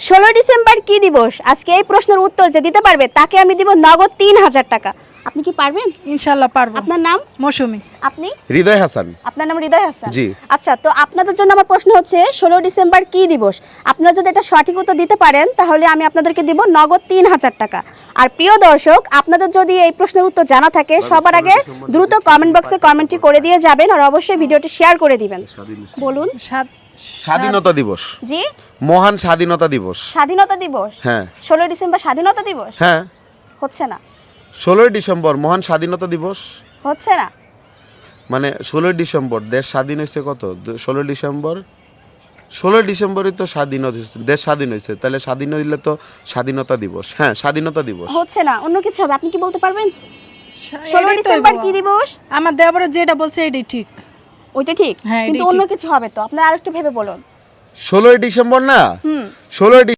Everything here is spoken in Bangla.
16 ডিসেম্বর কি দিবস? আজকে এই প্রশ্নের উত্তর যে দিতে পারবে তাকে আমি দিব নগদ 3000 টাকা। আপনি কি পারবেন? ইনশাআল্লাহ পারবো। আপনার নাম? মৌসুমী। আপনি? হৃদয় হাসান। আপনার নাম হৃদয় হাসান? জি। আচ্ছা, তো আপনাদের জন্য আমার প্রশ্ন হচ্ছে 16 ডিসেম্বর কি দিবস? আপনারা যদি এটা সঠিক উত্তর দিতে পারেন তাহলে আমি আপনাদেরকে দিব নগদ 3000 টাকা। আর প্রিয় দর্শক, আপনাদের যদি এই প্রশ্নের উত্তর জানা থাকে সবার আগে দ্রুত কমেন্ট বক্সে কমেন্টটি করে দিয়ে যাবেন আর অবশ্যই ভিডিওটি শেয়ার করে দিবেন। বলুন। স্বাধীনতা দিবস। জি, মহান স্বাধীনতা দিবস। স্বাধীনতা দিবস। হ্যাঁ। 16 ডিসেম্বর স্বাধীনতা দিবস? হ্যাঁ। হচ্ছে না। 16 ডিসেম্বর মহান স্বাধীনতা দিবস। হচ্ছে না। মানে 16 ডিসেম্বর দেশ স্বাধীন হয়েছে কত? 16 ডিসেম্বরই তো স্বাধীন হয়েছে, দেশ স্বাধীন হয়েছে, তাহলে স্বাধীন হইলে তো স্বাধীনতা দিবস। হ্যাঁ, স্বাধীনতা দিবস। হচ্ছে না, অন্য কিছু হবে। আপনি কি বলতে পারবেন? 16 ডিসেম্বর কি দিবস? আমার দেবরে যেটা বলছে এটাই ঠিক। ওইটা ঠিক, হ্যাঁ, কিন্তু এটাই অন্য ঠিক। কিছু হবে তো। আপনারা আরেকটু ভেবে বলুন। 16 ডিসেম্বর না, 16